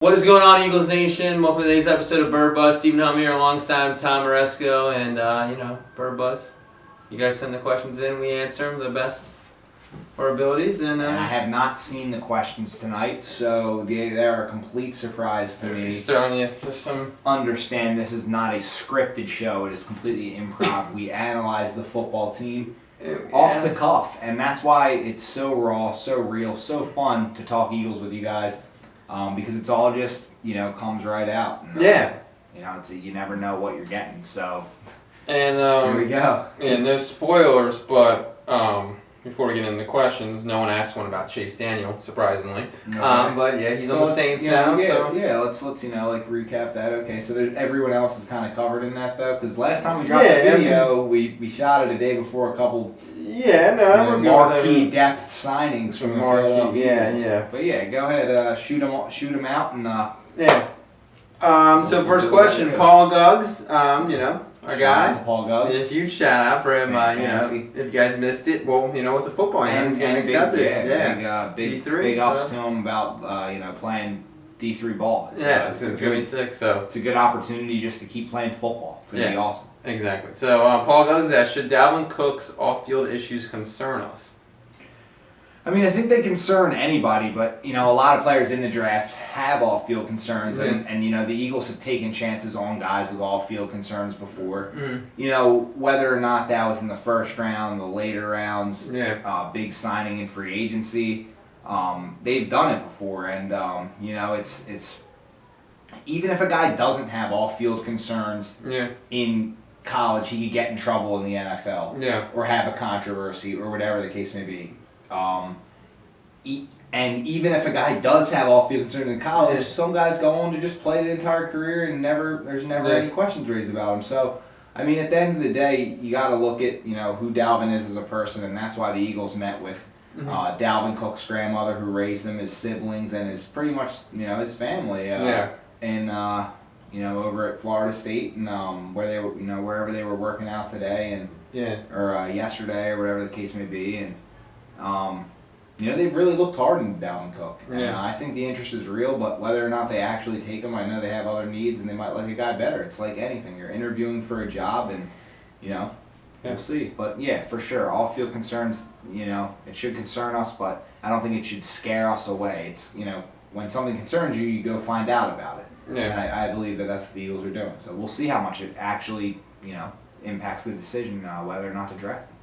What is going on, Eagles Nation? Welcome to today's episode of Bird Buzz. Stephen Hellmann here alongside Tom Aresco and, Bird Buzz. You guys send the questions in, we answer them to the best of our abilities. And I have not seen the questions tonight, so they're a complete surprise to me. Just throwing you just some... Understand this is not a scripted show, it is completely improv. We analyze the football team off the cuff, and that's why it's so raw, so real, so fun to talk Eagles with you guys. Because it's all just, comes right out. And, you never know what you're getting, so and here we go. Yeah, no spoilers, but before we get into the questions, no one asked one about Chase Daniel, surprisingly. Okay. But yeah, he's on the Saints now. Let's recap that. Okay, so everyone else is kind of covered in that though, because last time we dropped the video, we shot it a day before a couple. We're marquee depth signings from marquee. But yeah, go ahead, shoot them out, and So first question, Paul Guggs, our guy. To Paul Guggs. Just huge shout out for him. If you guys missed it, well, with the football and accepted. Big ups to him about playing D3 ball. It's gonna be sick. So it's a good opportunity just to keep playing football. It's gonna be awesome. Exactly. So Paul Guggs asked, should Dalvin Cook's off-field issues concern us? I mean, I think they concern anybody, but, a lot of players in the draft have off-field concerns, and the Eagles have taken chances on guys with off-field concerns before. Whether or not that was in the first round, the later rounds, big signing in free agency, they've done it before, and, it's even if a guy doesn't have off-field concerns in college, he could get in trouble in the NFL or have a controversy or whatever the case may be. And even if a guy does have off-field concerns in college, some guys go on to just play the entire career and there's never any questions raised about him. So, I mean, at the end of the day, you got to look at who Dalvin is as a person, and that's why the Eagles met with Dalvin Cook's grandmother, who raised him, his siblings, and his pretty much his family. And over at Florida State, and where they were, wherever they were working out today, and or yesterday, or whatever the case may be, and they've really looked hard into Dalvin Cook. And I think the interest is real, but whether or not they actually take him, I know they have other needs, and they might like a guy better. It's like anything. You're interviewing for a job, and, we'll see. But, yeah, for sure, off-field concerns, it should concern us, but I don't think it should scare us away. It's, when something concerns you, you go find out about it. And I believe that's what the Eagles are doing. So we'll see how much it actually, impacts the decision whether or not to draft him.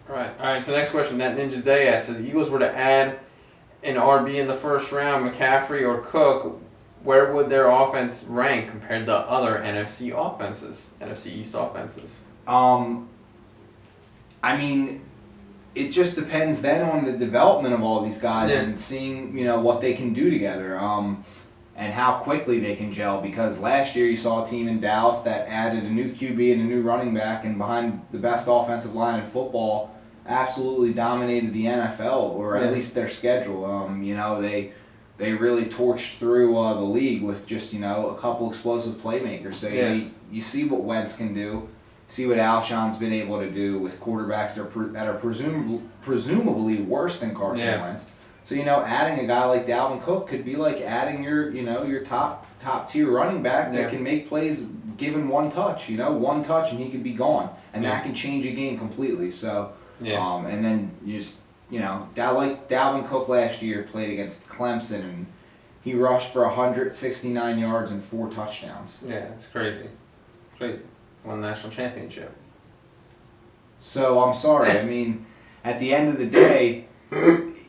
All right. So next question, that Ninja Zay asked, if the Eagles were to add an RB in the first round, McCaffrey or Cook, where would their offense rank compared to other NFC East offenses? I mean, it just depends then on the development of all these guys and seeing, what they can do together. And how quickly they can gel, because last year you saw a team in Dallas that added a new QB and a new running back, and behind the best offensive line in football, absolutely dominated the NFL, or at least their schedule. They really torched through the league with just a couple explosive playmakers. So you see what Wentz can do, see what Alshon's been able to do with quarterbacks that are presumably worse than Carson Wentz. So, adding a guy like Dalvin Cook could be like adding your top tier running back that can make plays given one touch. One touch and he could be gone, and that can change a game completely. So, and then you just like Dalvin Cook last year played against Clemson, and he rushed for 169 yards and 4 touchdowns. Yeah, it's crazy. Won the national championship. So I'm sorry. I mean, at the end of the day,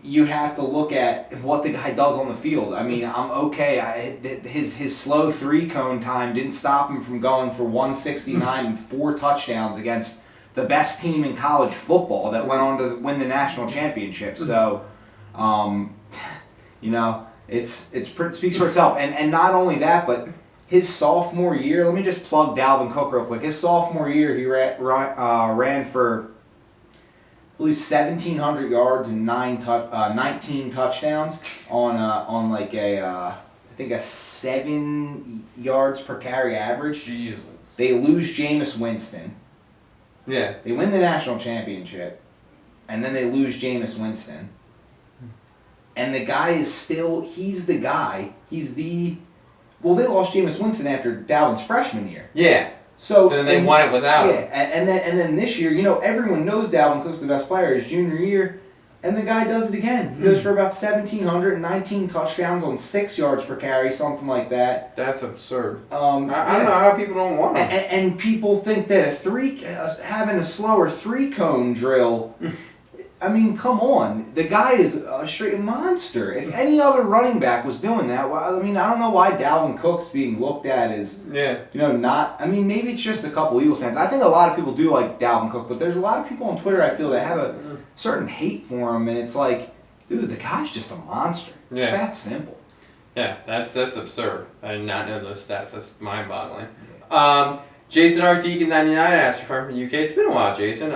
you have to look at what the guy does on the field. I mean, I'm okay. His slow 3-cone time didn't stop him from going for 169 and 4 touchdowns against the best team in college football that went on to win the national championship. So, it speaks for itself. And not only that, but his sophomore year. Let me just plug Dalvin Cook real quick. His sophomore year, he ran for, I believe, 1,700 yards and 19 touchdowns on like I think a 7 yards per carry average. Jesus. They lose Jameis Winston. Yeah. They win the national championship, and then they lose Jameis Winston. And the guy is still, he's the guy. He's the Well, they lost Jameis Winston after Dalvin's freshman year. Yeah. So then they won it without him. And then this year, everyone knows Dalvin Cook's the best player his junior year, and the guy does it again. He goes for about 1,700, 19 touchdowns on 6 yards per carry, something like that. That's absurd. I don't know how people don't want him. And people think that having a slower 3-cone drill. I mean, come on. The guy is a straight monster. If any other running back was doing that, well, I mean, I don't know why Dalvin Cook's being looked at as, not. I mean, maybe it's just a couple Eagles fans. I think a lot of people do like Dalvin Cook, but there's a lot of people on Twitter, I feel, that have a certain hate for him, and it's like, dude, the guy's just a monster. Yeah. It's that simple. Yeah, that's absurd. I did not know those stats. That's mind-boggling. Jason Arcdeacon 99 asked you from the UK. It's been a while, Jason.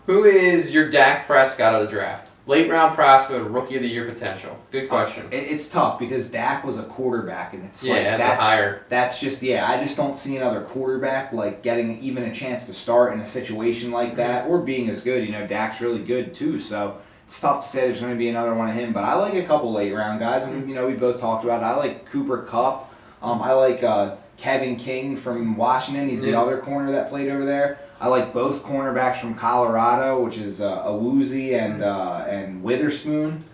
Who is your Dak Prescott of the draft? Late round prospect, rookie of the year potential. Good question. It's tough because Dak was a quarterback, and it's that's just I just don't see another quarterback like getting even a chance to start in a situation like that or being as good. Dak's really good too, so it's tough to say there's going to be another one of him. But I like a couple late round guys. I mean, we both talked about it. I like Cooper Kupp. I like Kevin King from Washington. He's the other corner that played over there. I like both cornerbacks from Colorado, which is Awuzie and Witherspoon.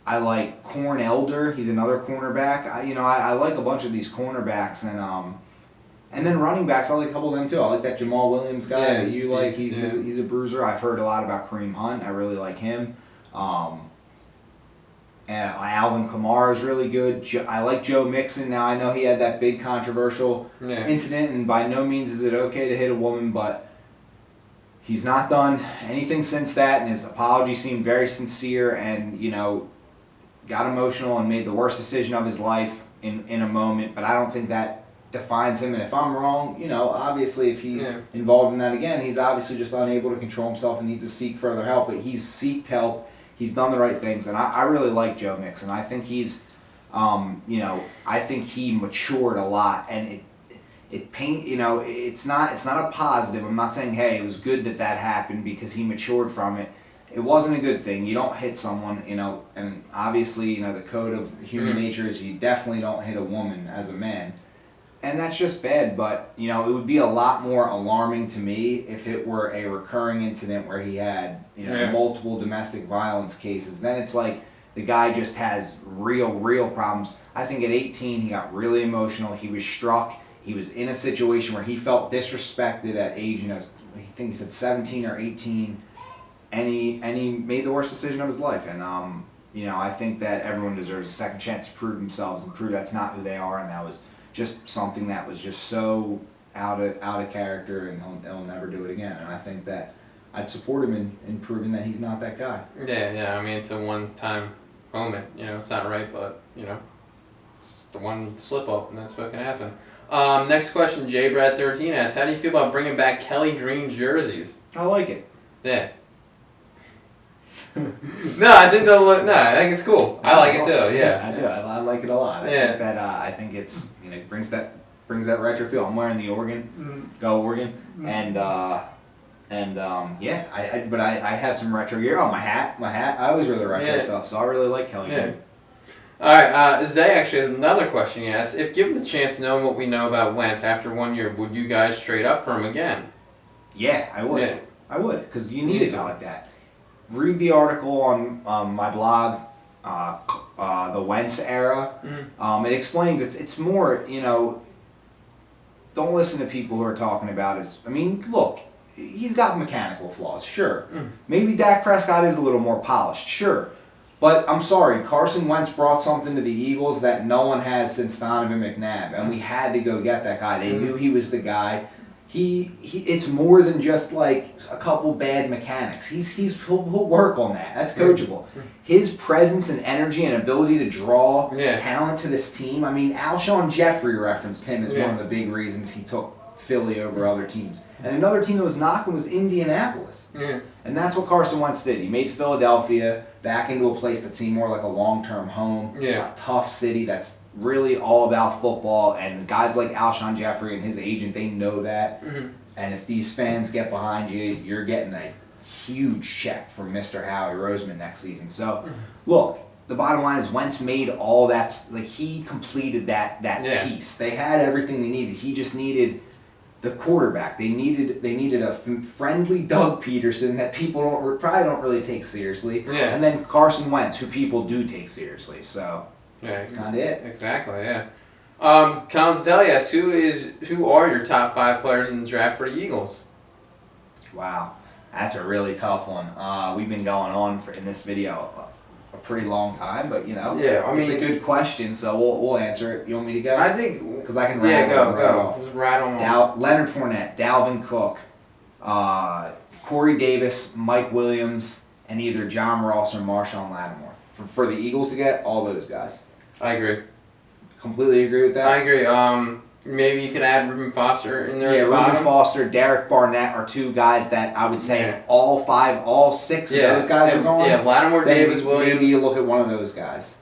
I like Corn Elder. He's another cornerback. I like a bunch of these cornerbacks, and then running backs. I like a couple of them too. I like that Jamal Williams guy that you like. He's a bruiser. I've heard a lot about Kareem Hunt. I really like him. And Alvin Kamara is really good. I like Joe Mixon. Now, I know he had that big controversial incident, and by no means is it okay to hit a woman, but he's not done anything since that, and his apology seemed very sincere and, got emotional and made the worst decision of his life in a moment, but I don't think that defines him, and if I'm wrong, obviously if he's involved in that again, he's obviously just unable to control himself and needs to seek further help, but he's sought help. He's done the right things, and I really like Joe Mixon. I think he's, I think he matured a lot, and it's not a positive. I'm not saying, hey, it was good that happened because he matured from it. It wasn't a good thing. You don't hit someone, and obviously, the code of human nature is you definitely don't hit a woman as a man. And that's just bad, but, it would be a lot more alarming to me if it were a recurring incident where he had, multiple domestic violence cases. Then it's like the guy just has real problems. I think at 18, he got really emotional. He was struck. He was in a situation where he felt disrespected at age, I think he said 17 or 18, and he made the worst decision of his life. And, I think that everyone deserves a second chance to prove themselves and prove that's not who they are, and that was just something that was just so out of character, and he'll never do it again. And I think that I'd support him in proving that he's not that guy. Yeah. I mean, it's a one-time moment. It's not right, but it's the one slip up, and that's what can happen. Next question, JBrad13 asks, how do you feel about bringing back Kelly Green jerseys? I like it. Yeah. I think it's cool. I like it too. Yeah, I do. I like it a lot. I think it's it brings that retro feel. I'm wearing the Oregon, go Oregon, and I have some retro gear. Oh, my hat. I always wear the retro stuff, so I really like Kelly. Yeah. All right, Zay actually has another question. He asks, if given the chance, knowing what we know about Wentz after 1 year, would you guys trade up for him again? Yeah, I would. Yeah. I would, because you need a guy like that. Read the article on my blog, the Wentz era. It explains it's more, don't listen to people who are talking about look, he's got mechanical flaws, sure. Maybe Dak Prescott is a little more polished, sure. But I'm sorry, Carson Wentz brought something to the Eagles that no one has since Donovan McNabb, and we had to go get that guy. They knew he was the guy. It's more than just like a couple bad mechanics. He'll work on that. That's coachable. His presence and energy and ability to draw talent to this team. I mean, Alshon Jeffrey referenced him as one of the big reasons he took Philly over other teams. And another team that was knocking was Indianapolis. And that's what Carson Wentz did. He made Philadelphia back into a place that seemed more like a long-term home. A tough city that's really all about football, and guys like Alshon Jeffrey and his agent, they know that. And if these fans get behind you, you're getting a huge check from Mr. Howie Roseman next season. So, look, the bottom line is Wentz made all that, like he completed that piece. They had everything they needed. He just needed the quarterback. They needed a friendly Doug Peterson that people probably don't really take seriously. Yeah. And then Carson Wentz, who people do take seriously. So that's kind of it. Exactly. Yeah. Collins Deli asks, who are your top 5 players in the draft for the Eagles? Wow, that's a really tough one. We've been going on in this video a pretty long time, but it's a good question, so we'll answer it. You want me to go? I think because I can go. Just rattle on. Leonard Fournette, Dalvin Cook, Corey Davis, Mike Williams, and either John Ross or Marshawn Lattimore. For the Eagles to get all those guys. I agree. Completely agree with that. I agree. Maybe you could add Reuben Foster in there. Yeah, Reuben Foster, Derek Barnett are 2 guys that I would say if all 6 of those guys are going. Yeah, Lattimore, Davis, Williams. Maybe you look at one of those guys.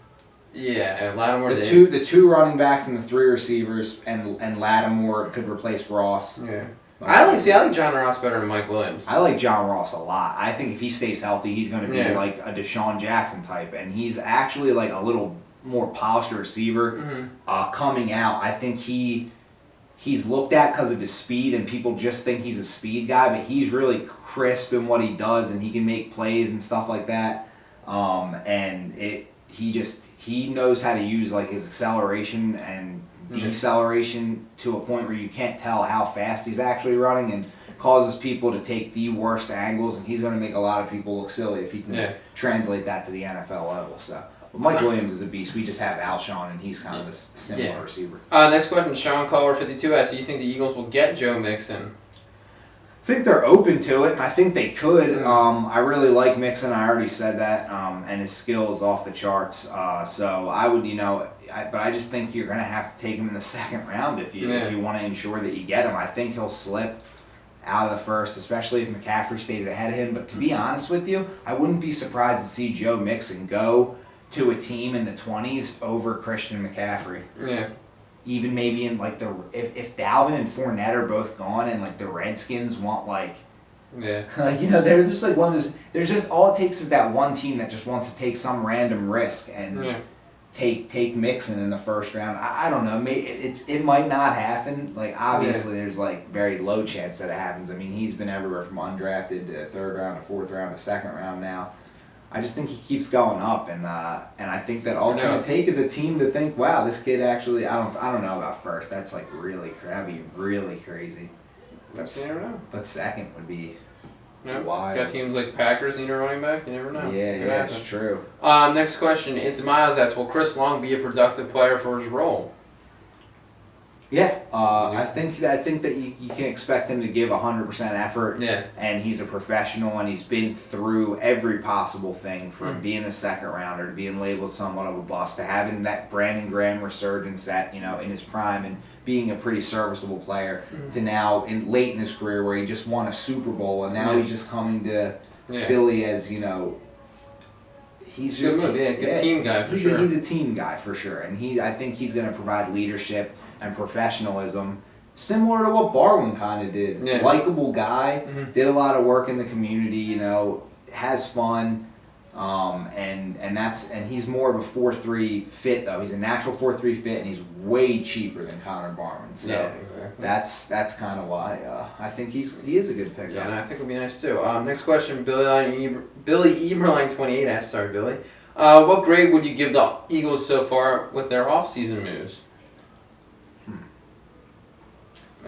Yeah, Lattimore. The two running backs and the 3 receivers, and Lattimore could replace Ross. Yeah. I like John Ross better than Mike Williams. I like John Ross a lot. I think if he stays healthy, he's going to be like a Deshaun Jackson type, and he's actually like a little more polished receiver coming out. I think he's looked at because of his speed, and people just think he's a speed guy, but he's really crisp in what he does, and he can make plays and stuff like that. He knows how to use like his acceleration and deceleration to a point where you can't tell how fast he's actually running, and causes people to take the worst angles, and he's going to make a lot of people look silly if he can translate that to the NFL level. So. Mike Williams is a beast. We just have Alshon, and he's kind of a similar receiver. Next question, Sean Collar 52 asks, do you think the Eagles will get Joe Mixon? I think they're open to it, and I think they could. I really like Mixon. I already said that, and his skill is off the charts. So I would, but I just think you're going to have to take him in the 2nd round if you want to ensure that you get him. I think he'll slip out of the 1st, especially if McCaffrey stays ahead of him. But to be honest with you, I wouldn't be surprised to see Joe Mixon go to a team in the 20s over Christian McCaffrey. Yeah. Even maybe in like if Dalvin and Fournette are both gone and like the Redskins want they're just like one of those. There's just all it takes is that one team that just wants to take some random risk and take Mixon in the 1st round. I don't know. It might not happen. Like obviously there's like very low chance that it happens. I mean he's been everywhere from undrafted to 3rd round to 4th round to 2nd round now. I just think he keeps going up, and I think that all it's going to take is a team to think, wow, this kid actually. I don't know about 1st. That's like that'd be really crazy. You never know. But 2nd would be wild. Got teams like the Packers need a running back. You never know. Yeah, it's true. Next question. It's Miles asks, will Chris Long be a productive player for his role? Yeah, I think that you can expect him to give 100% effort. Yeah. And he's a professional, and he's been through every possible thing from being a 2nd rounder to being labeled somewhat of a bust to having that Brandon Graham resurgence at in his prime and being a pretty serviceable player to now late in his career where he just won a Super Bowl, and now he's just coming to Philly as he's just good team guy for sure. He's a team guy for sure, and I think he's going to provide leadership and professionalism, similar to what Barwin kind of did. Yeah. Likable guy, did a lot of work in the community, has fun, and he's more of a 4-3 fit though. He's a natural 4-3 fit, and he's way cheaper than Connor Barwin. So that's kind of why I think he is a good pickup. Yeah, and I think it'll be nice too. Next question, Billy Eberline 28 asks, sorry Billy, what grade would you give the Eagles so far with their offseason moves?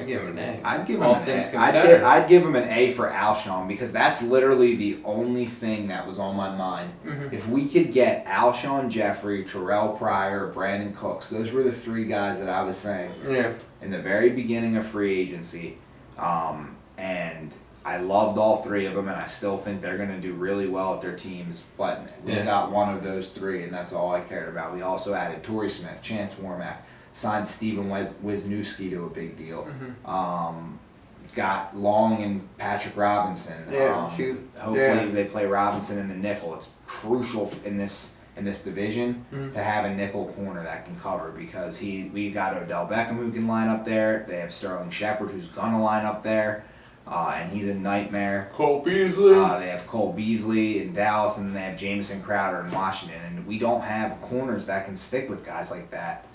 I'd give him an A. I'd give him an A for Alshon, because that's literally the only thing that was on my mind. If we could get Alshon Jeffrey, Terrell Pryor, Brandon Cooks, those were the 3 guys that I was saying in the very beginning of free agency. And I loved all 3 of them, and I still think they're going to do really well at their teams. But we got one of those 3, and that's all I cared about. We also added Torrey Smith, Chance Warmack, signed Steven Wisniewski to a big deal. Got Long and Patrick Robinson. Hopefully they play Robinson in the nickel. It's crucial in this division to have a nickel corner that can cover, because we got Odell Beckham who can line up there. They have Sterling Shepard who's gonna line up there. and he's a nightmare. Cole Beasley. They have Cole Beasley in Dallas, and then they have Jamison Crowder in Washington. And we don't have corners that can stick with guys like that.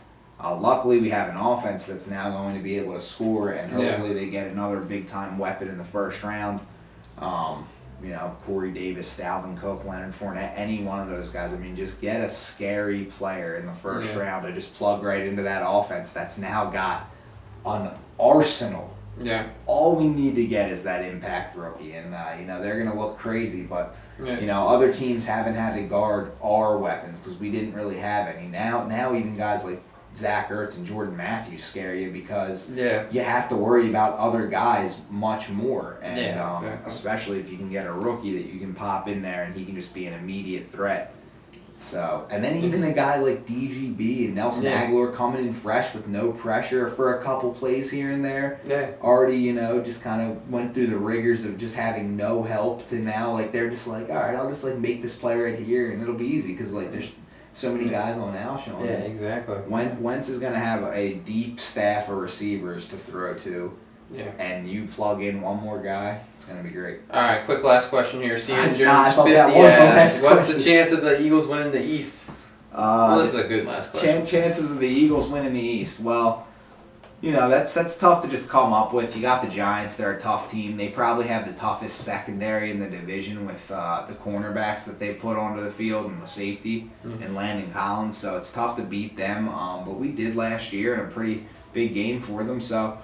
Luckily, we have an offense that's now going to be able to score, and hopefully they get another big-time weapon in the first round. Corey Davis, Dalvin Cook, Leonard Fournette, any one of those guys. I mean, just get a scary player in the first round to just plug right into that offense that's now got an arsenal. Yeah. All we need to get is that impact rookie, and they're going to look crazy, but other teams haven't had to guard our weapons because we didn't really have any. Now even guys like Zach Ertz and Jordan Matthews scare you because you have to worry about other guys much more, and exactly. especially if you can get a rookie that you can pop in there and he can just be an immediate threat. So, and then even a guy like DGB and Nelson Aguilar coming in fresh with no pressure for a couple plays here and there. Yeah. Already, just kind of went through the rigors of just having no help to now, like, they're just like, all right, I'll just, like, make this play right here and it'll be easy because, like, there's so many guys on Alshon. Yeah, exactly. Wentz is going to have a deep staff of receivers to throw to. Yeah. And you plug in one more guy, it's going to be great. All right, quick last question here. CN I Jones, thought 50 that was the last asks, what's the question. chance of the Eagles winning the East? Well, this is a good last question. Chances of the Eagles winning the East. Well, that's tough to just come up with. You got the Giants; they're a tough team. They probably have the toughest secondary in the division with the cornerbacks that they put onto the field and the safety and Landon Collins. So it's tough to beat them. But we did last year in a pretty big game for them. So,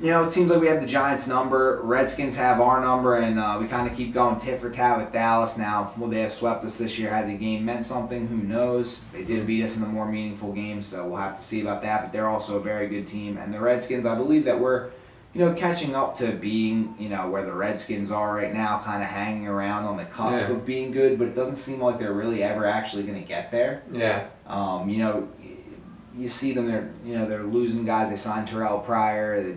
it seems like we have the Giants' number. Redskins have our number, and we kind of keep going tit for tat with Dallas. Now, will they have swept us this year had the game meant something? Who knows? They did beat us in the more meaningful games, so we'll have to see about that. But they're also a very good team. And the Redskins, I believe that we're, catching up to being, where the Redskins are right now, kind of hanging around on the cusp of being good, but it doesn't seem like they're really ever actually going to get there. Yeah. You see them, they're losing guys. They signed Terrell Pryor.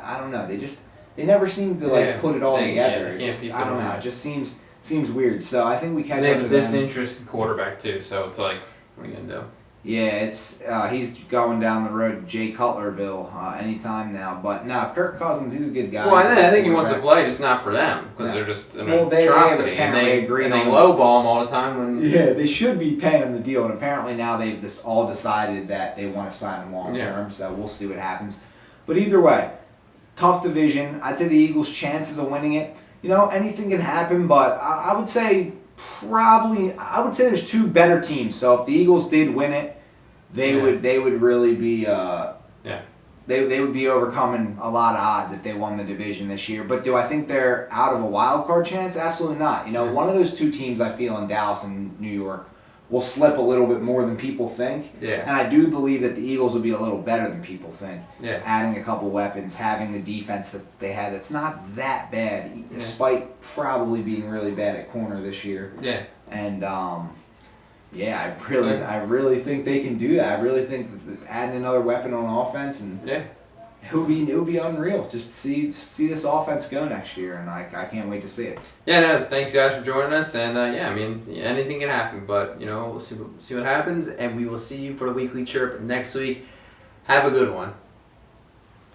I don't know. They never seem to put it all together. I don't know. It just seems weird. So I think we catch up to them. They have a disinterested quarterback too. So it's like, what are you gonna do? Yeah, it's he's going down the road to Jay Cutlerville anytime now. But no, Kirk Cousins, he's a good guy. Well, I think he wants to play, just not for them, because they're just an atrocity, and they lowball him all the time. They should be paying him the deal, and apparently now they've all decided that they want to sign him long term. So we'll see what happens. But either way, tough division. I'd say the Eagles' chances of winning it. Anything can happen, but I would say. I would say there's two better teams. So if the Eagles did win it, they would really be they would be overcoming a lot of odds if they won the division this year. But do I think they're out of a wild card chance? Absolutely not. One of those two teams I feel in Dallas and New York will slip a little bit more than people think. Yeah. And I do believe that the Eagles will be a little better than people think. Yeah. Adding a couple weapons, having the defense that they had that's not that bad, despite probably being really bad at corner this year. Yeah. And I really think they can do that. I really think that adding another weapon on offense and it would be unreal just to see this offense go next year, and I can't wait to see it. Yeah, no, thanks guys for joining us, and anything can happen, but we'll see what happens, and we will see you for the Weekly Chirp next week. Have a good one.